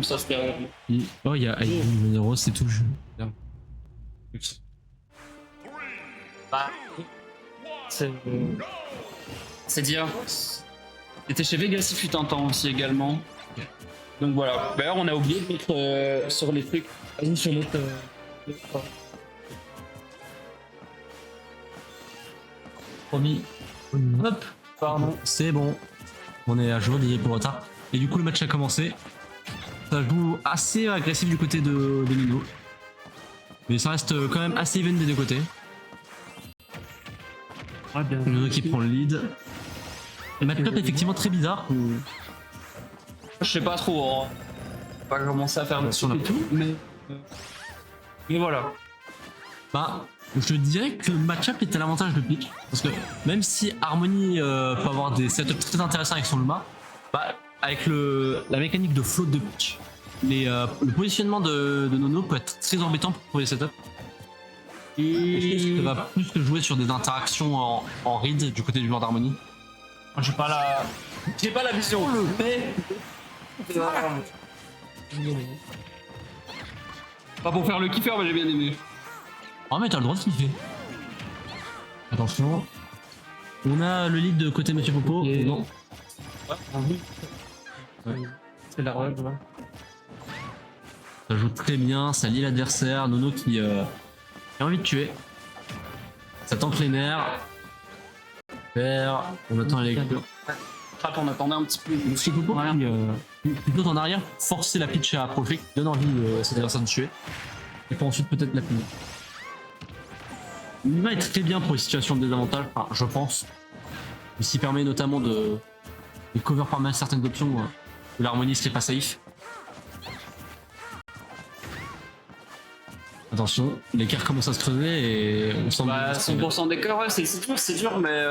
Ça se fait. Oh, il y a numéro, c'est tout le jeu. Bah, c'est dire. C'était chez Vegas il fut un temps aussi également. Donc voilà. D'ailleurs, on a oublié de mettre sur les trucs. Vas-y, sur l'autre. Promis. Hop. Pardon. C'est bon. On est à jour, désolé pour le retard. Et du coup, le match a commencé. Ça joue assez agressif du côté de Nino. Mais ça reste quand même assez even des deux côtés. Ouais, bien. Nino qui prend le lead. Le match-up est effectivement très bizarre. Je sais pas trop. Hein. On va commencer à faire le son et tout, mais voilà. Bah, je dirais que le match-up est à l'avantage de Peach. Parce que même si Harmony peut avoir des setups très intéressants avec son Luma, bah, avec la mécanique de float de Peach, le positionnement de Nono peut être très embêtant pour trouver les setups. Et ça va plus se jouer sur des interactions en read du côté du joueur d'Harmony. J'ai pas la vision. Le paix. Pas pour faire le kiffer, mais j'ai bien aimé. Ah mais t'as le droit de kiffer. Attention. On a le lead de côté Monsieur Popo. Et... Non. Ouais. C'est la règle, ouais. Ça joue très bien, ça lie l'adversaire. Nono qui a envie de tuer. Ça tente les nerfs. On attend les lectures. On attendait un petit peu. Monsieur Popo qui plutôt en arrière, forcer la pitch à approcher, qui donne envie à cet adversaire de tuer. Et pour ensuite peut-être la punir. Luma est très bien pour les situations de désavantage, enfin, je pense. Il s'y permet notamment de cover par mal certaines options où l'harmoniste n'est pas safe. Attention, l'écart commence à se creuser et on semble. Bah, 100% d'écart, ouais, c'est dur, mais.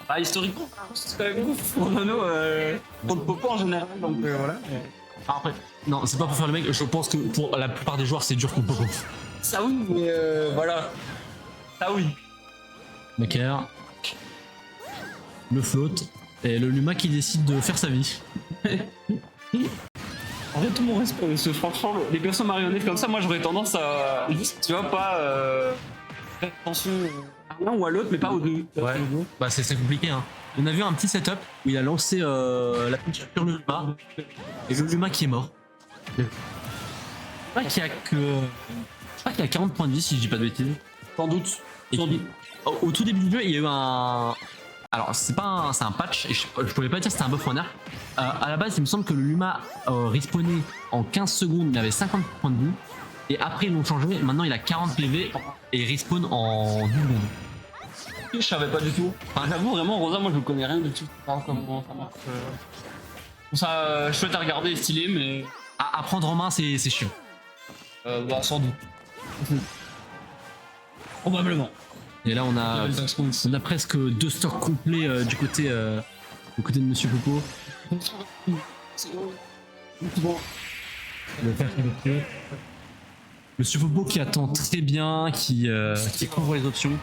Bah, historiquement, c'est quand même ouf pour Nono, contre Popo en général, donc voilà. Après, non, c'est pas pour faire le mec, je pense que pour la plupart des joueurs, c'est dur contre Popo. Ça oui, mais voilà. Ça oui. Maker. Le float. Et le Luma qui décide de faire sa vie. En fait, tout mon respect, parce que franchement, les persos marionnettes comme ça, moi j'aurais tendance à. Juste, tu vois, pas. Faire attention à l'un ou à l'autre, mais pas aux deux. Ouais, bah c'est compliqué, hein. On a vu un petit setup où il a lancé la pitch sur le Luma. Et le Luma qui est mort. Je crois qu'il y a que. Je crois qu'il y a 40 points de vie si je dis pas de bêtises. Sans doute. Et au tout début du jeu, il y a eu un. Alors, c'est un patch, et je pouvais pas dire que c'était un buff ou un nerf. À la base, il me semble que le Luma respawnait en 15 secondes, il avait 50 points de vie. Et après, ils l'ont changé, maintenant il a 40 PV et il respawn en 10 secondes. Je savais pas du tout. Enfin, j'avoue, vraiment, Rosa, moi je connais rien du tout. Comment ça marche. Ça, chouette à regarder et stylé, mais. À prendre en main, c'est chiant. Bah, sans doute. Probablement. Et là, on a presque 2 stocks complets du côté de Monsieur Popo. Monsieur Popo qui attend très bien, qui couvre les options.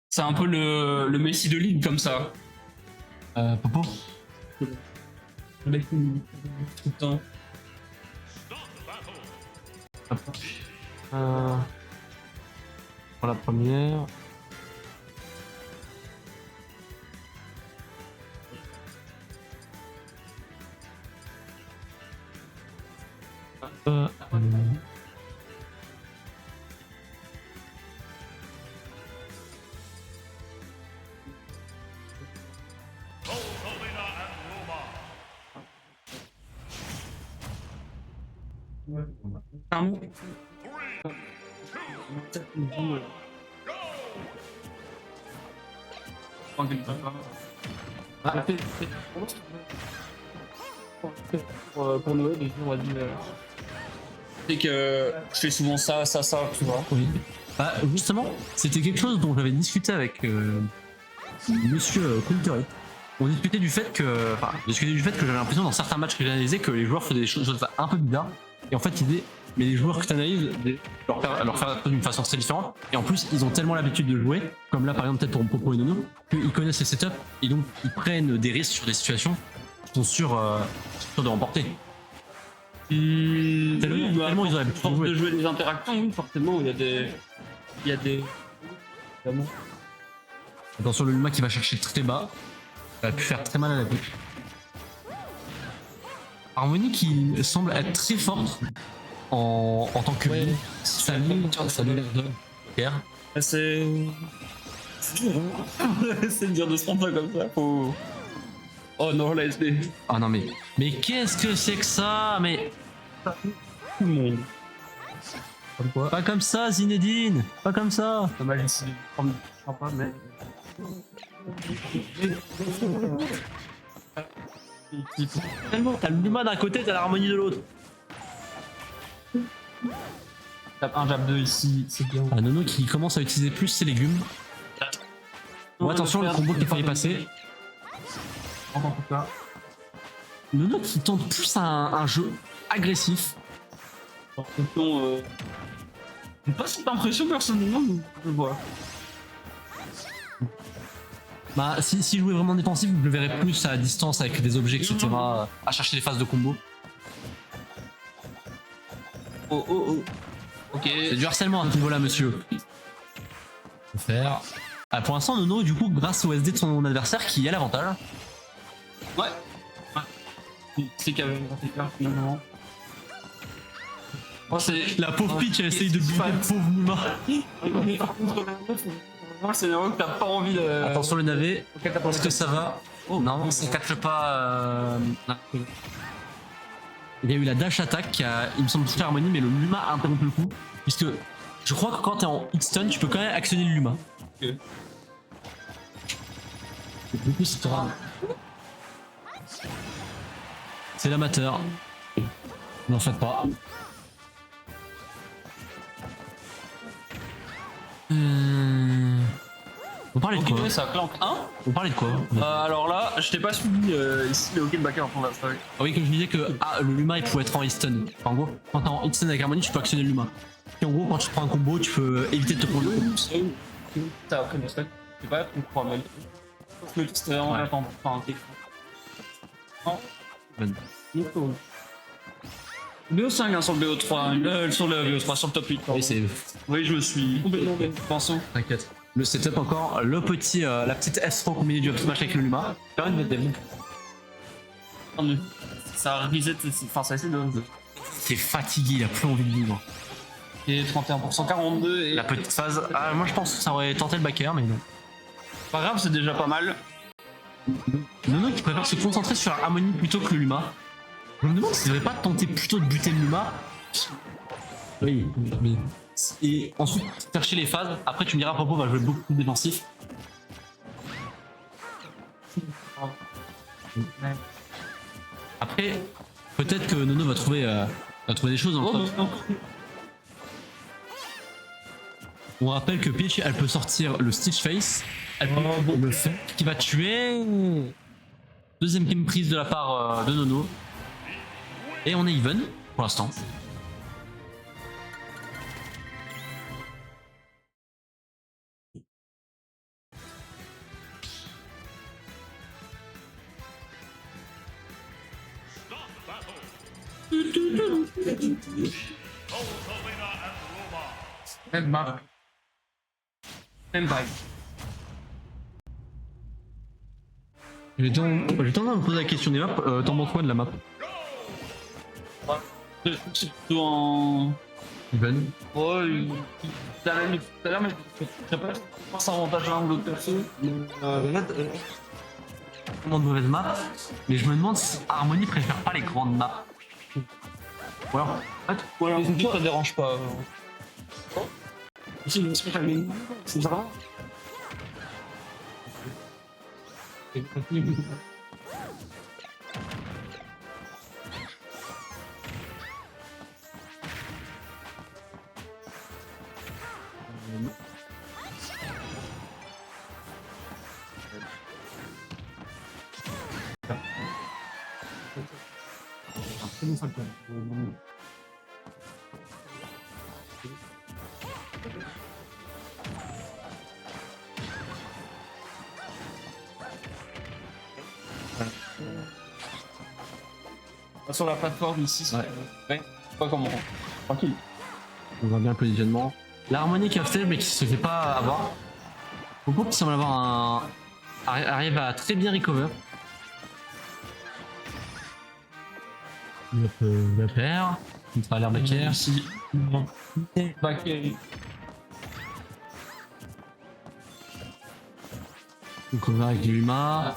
C'est un peu le Messi de ligue comme ça. Popo. Le mec tout le temps. Pour la première. Pour Noël, on va dire. C'est que je fais souvent ça, tu vois. Oui. Bah, justement, c'était quelque chose dont j'avais discuté avec Monsieur Coultery. On discutait du fait que, j'avais l'impression dans certains matchs que j'ai analysés que les joueurs faisaient des choses un peu bizarres. Et en fait, il disait, mais les joueurs que tu analyses, leur faire d'une façon très différente. Et en plus, ils ont tellement l'habitude de jouer, comme là par exemple peut-être pour Popo et Nono, qu'ils connaissent les setups et donc ils prennent des risques sur des situations qui sont sûrs de remporter. Tellement ils ont l'habitude force de jouer des interactions, oui, forcément, il y a des. Évidemment. Attention, le Luma qui va chercher très bas. Ça va pu faire très mal à la bouche. Harmonie qui semble être très forte en tant que Ouais. ça lui l'air de Pierre. C'est. C'est dur, hein. C'est dur de se prendre ça comme ça. Faut. Oh non, la SD. Ah non mais qu'est-ce que c'est que ça? Mais Tout le monde. comme quoi? Pas comme ça, Zinedine. Pas comme ça. Dommage ici de prendre du champagne, mais. Tellement, t'as le Luma d'un côté, t'as l'harmonie de l'autre. Jab 1, jab 2 ici, c'est bien. Ah, Nono qui commence à utiliser plus ses légumes. Bon, attention, le combo qui est failli passer. En tout cas. Nono qui tente plus un jeu agressif. J'ai pas cette impression personnellement, mais je vois. Bah, si jouait vraiment défensif, vous le verrez plus à distance avec des objets, etc. À chercher des phases de combo. Oh oh oh. Ok. C'est du harcèlement à ce niveau-là, monsieur. Faut faire. Ah, pour l'instant, Nono, du coup, grâce au SD de son adversaire, qui a l'avantage. Ouais. Ouais. C'est qu'il y avait un écart finalement. Oh, c'est. La pauvre Peach, elle essaye de buter le pauvre Numa. Moi, c'est vraiment que t'as pas envie de. Attention le navet. Est-ce que ça va? Oh non, ça catche pas. Il y a eu la dash attack qui a, il me semble, touché Harmonie, mais le Luma a interrompu le coup. Puisque je crois que quand t'es en hit-stun, tu peux quand même actionner le Luma. Ok. Du coup, c'est rare. C'est l'amateur. N'en faites pas. On parlait de Ok, quoi? ça clanque 1. On parlait de quoi? Alors là, je t'ai pas suivi ici le hockey de backer en la story. Ah oui, comme je disais que le Luma il pouvait être en hit-stun. Enfin, en gros, quand t'es en hit-stun avec Harmonie, tu peux actionner le Luma. Et en gros, quand tu prends un combo, tu peux éviter de te prendre le combo. T'as appris le stack. C'est pas trop crois mal. Le tout c'était vraiment l'attendre. Enfin, ok. Non. BO5 hein, sur le BO3, sur le BO3, sur le top 8. Oui, c'est. Oui, je me suis complètement pensé. T'inquiète. Le setup encore, la petite S3 combinée du up smash avec le Luma. Quand même, ça reset, enfin ça essaie de. C'est fatigué, il a plus envie de vivre. Et 31%, 42 et. La petite phase. Ah, moi je pense que ça aurait tenté le backer, mais non. Pas grave, c'est déjà pas mal. Nono qui préfère se concentrer sur la Harmonie plutôt que le Luma. Je me demande s'il devrait pas tenter plutôt de buter le Luma. Oui, mais. Et ensuite chercher les phases. Après tu me diras Popo va jouer beaucoup plus défensif. Après, peut-être que Nono va trouver des choses en fait. On rappelle que Peach elle peut sortir le Stitch Face, elle peut le faire qui va tuer. Deuxième game prise de la part de Nono. Et on est even pour l'instant. Même map. Même vibe. J'ai tendance à me poser la question des maps. T'en penses quoi de la map? C'est plutôt en. Even. Ouais, t'as la limite tout à l'heure, mais je sais pas si je pense avantage l'un ou l'autre perso. Vraiment de mauvaises maps. Mais je me demande si Harmonie préfère pas les grandes maps. Ou alors, Voilà, ça dérange pas. C'est ça. Sur la plateforme ici. Ouais. Pas comment. Tranquille. On voit bien le positionnement. L'harmonie qui est off-stage mais qui se fait pas avoir. Popo qui semble avoir un... arrive à très bien recover. Le père. Il va l'air backer. Ici. Backer. Recover avec Luma.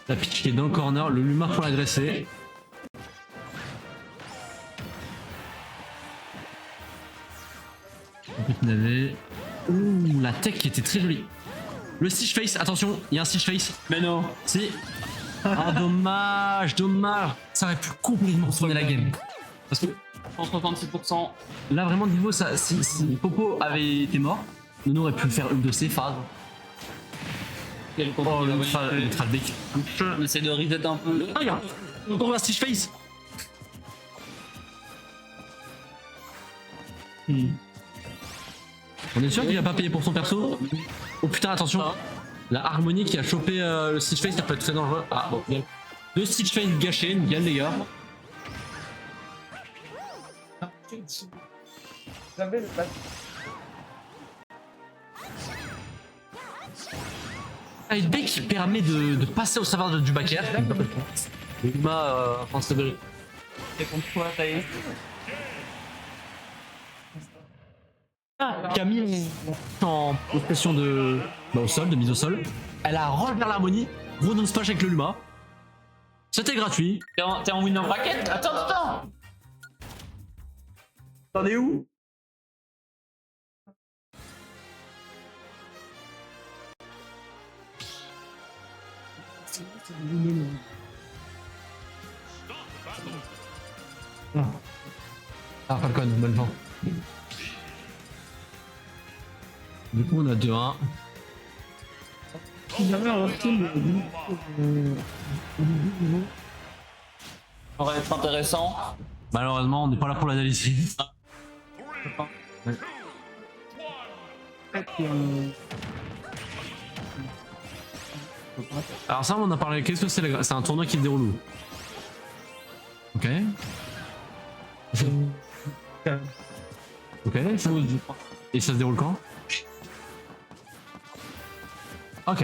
La pitch qui est dans le corner, le Luma pour l'agresser. Un petit navet. Ouh, la tech qui était très jolie. Le Stitch Face, attention, il y a un Stitch Face. Mais non. Si. Ah, dommage, dommage. Ça aurait pu complètement tourner la game. Parce que 166%. là, vraiment, niveau, ça, si Popo avait été mort, Nono aurait pu faire une de ses phases. Quel Oh, contrôle. le deck. On essaie de reset un peu. Ah, regarde, encore un Stitch Face. On est sûr qu'il a pas payé pour son perso? Oh putain, attention. La harmonie qui a chopé le Stitch Face, ça peut être très dangereux. Ah bon, bien. Deux Stitch Face gâchés, nickel les gars. Ah, le deck qui permet de passer au travers du backer. Luma, pense que C'est contre quoi, Taï? qui a mis en position de au sol, de mise au sol. Elle a relevé l'harmonie, gros down splash avec le Luma. C'était gratuit. T'es en win en bracket? Attends. T'en es où? Ah, Falcon, bonne chance. Du coup, on a 2-1. Ça va être intéressant. Malheureusement, on n'est pas là pour l'analyser. Ouais. Alors ça, on en a parlé. Qu'est-ce que c'est? C'est un tournoi qui se déroule où? Ok. Ok. Et ça se déroule quand? Ok.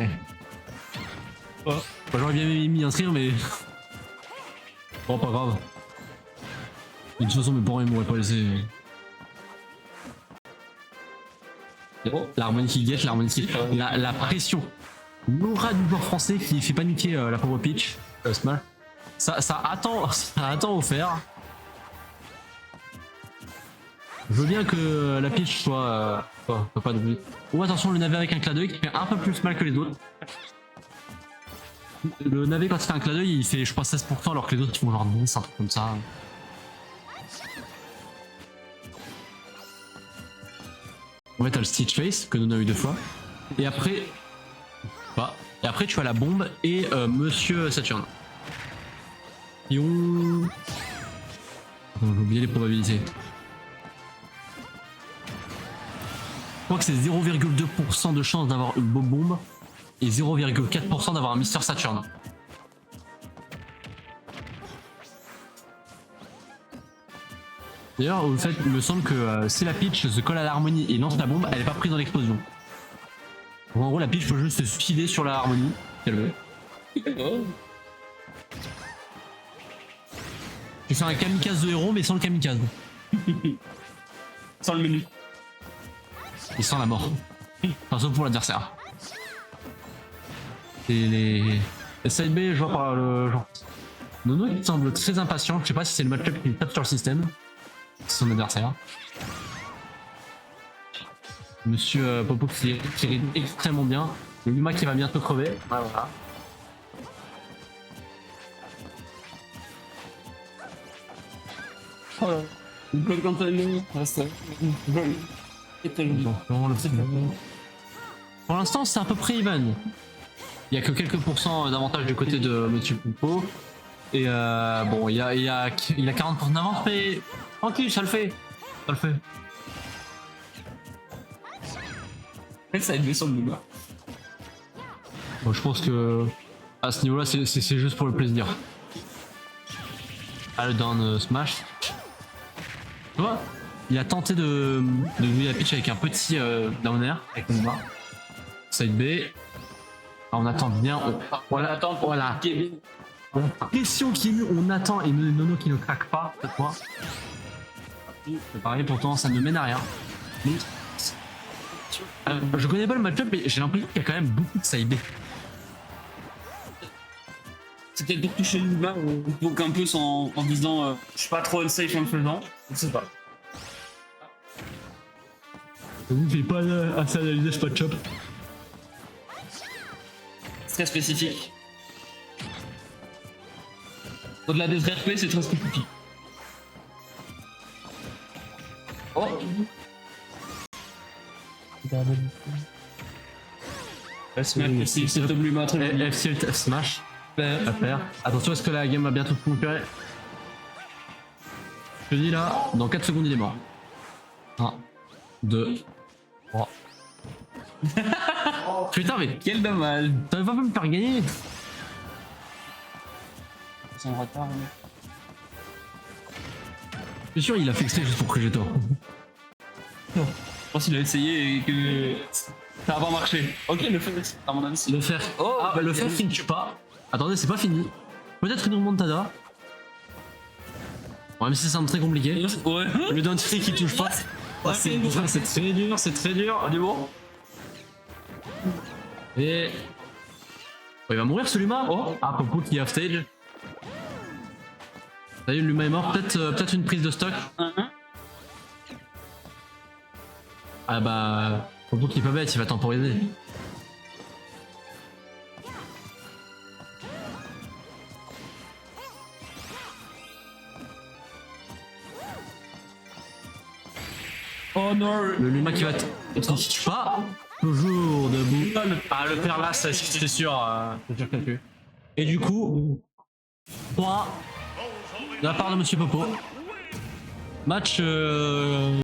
Moi, j'aurais bien mis inscrire, mais... Bon, pas grave. De toute façon, mes parents, ils m'auraient pas laissé... L'harmonie qui guette, l'harmonie qui... La pression. L'aura du joueur français qui fait paniquer la pauvre Peach. Small. Ça attend offert. Je veux bien que la Peach soit... pas de... Oh, attention, le navet avec un clin d'œil qui fait un peu plus mal que les autres. Le navet, quand il fait un clin d'œil, il fait, je crois, 16%, alors que les autres, ils font genre 10, un truc comme ça. En fait, t'as le Stitch Face, que nous on a eu 2 fois. Et après... Et après, tu as la bombe et Monsieur Saturne. Et on... J'ai oublié les probabilités. Je crois que c'est 0,2% de chance d'avoir une bombe et 0,4% d'avoir un Mister Saturn. D'ailleurs, au fait, il me semble que si la Peach se colle à l'harmonie et lance la bombe, elle n'est pas prise dans l'explosion. En gros, la Peach peut juste se suicider sur la harmonie, si elle veut. Tu fais un kamikaze de héros, mais sans le kamikaze. Sans le menu. Et sans la mort. Enfin, sauf pour l'adversaire. Et les side B, je vois par le genre. Nono, il semble très impatient. Je sais pas si c'est le match-up qui tape sur le système. C'est son adversaire. Monsieur Popo qui rit extrêmement bien. Le Luma qui va bientôt crever. Voilà. Voilà. Une bloc quand elle est. Pour l'instant, c'est à peu près even. Il y a que quelques pourcents d'avantage du côté de Monsieur Popo. Et bon, il a 40% d'avance, mais tranquille, ça le fait. Ça le fait. Ça va être sur le Luma. Bon, je pense que à ce niveau-là, c'est juste pour le plaisir. Ah, le down smash. Tu vois, il a tenté de jouer la pitch avec un petit downer, avec le bas. Side B. Ah, on attend bien. Voilà, attend voilà. Kevin. Pression qui est mise, on attend et Nono qui ne craque pas cette fois. C'est pareil, pourtant ça ne mène à rien. Donc, je connais pas le match-up, mais j'ai l'impression qu'il y a quand même beaucoup de side B. C'est peut-être pour toucher le Luma ou donc un peu en disant je suis pas trop unsafe en le faisant. Je sais pas. Vous n'avez pas assez analysé ce match-up. Très spécifique. Au-delà des RP, c'est très spécifique. Oh! C'est Tom Luma très bien. FC F smash. À faire. Attention, est-ce que la game va bientôt se conclure? Je te dis là, dans 4 secondes il est mort. 1, 2, 3. Putain, mais Quel dommage! t'avais pas pu me faire gagner? C'est en retard. Je suis sûr, il a fait exprès juste pour que j'ai tort. Je pense qu'il a essayé et que ça va pas marché. Ok, le faire, à mon avis, c'est Le fer. Oh, Ah, bah, le fer qui ne tue pas. Attendez, c'est pas fini. Peut-être une remontada. Bon, même si c'est un très compliqué. Ouais. Le dentier qui touche pas. Ouais, C'est très dur, c'est très dur. On est bon. Et. Oh, il va mourir ce Luma. Oh, ah, Popo qui est off stage. Ça y est, Luma est mort. Peut-être une prise de stock. Ah bah. Popo qui est pas bête, il va temporiser. Oh non. Le Luma qui va pas. Toujours debout. Ah, le faire là, c'est sûr. C'est sûr qu'il a pu. Et du coup. 3 de la part de Monsieur Popo. Match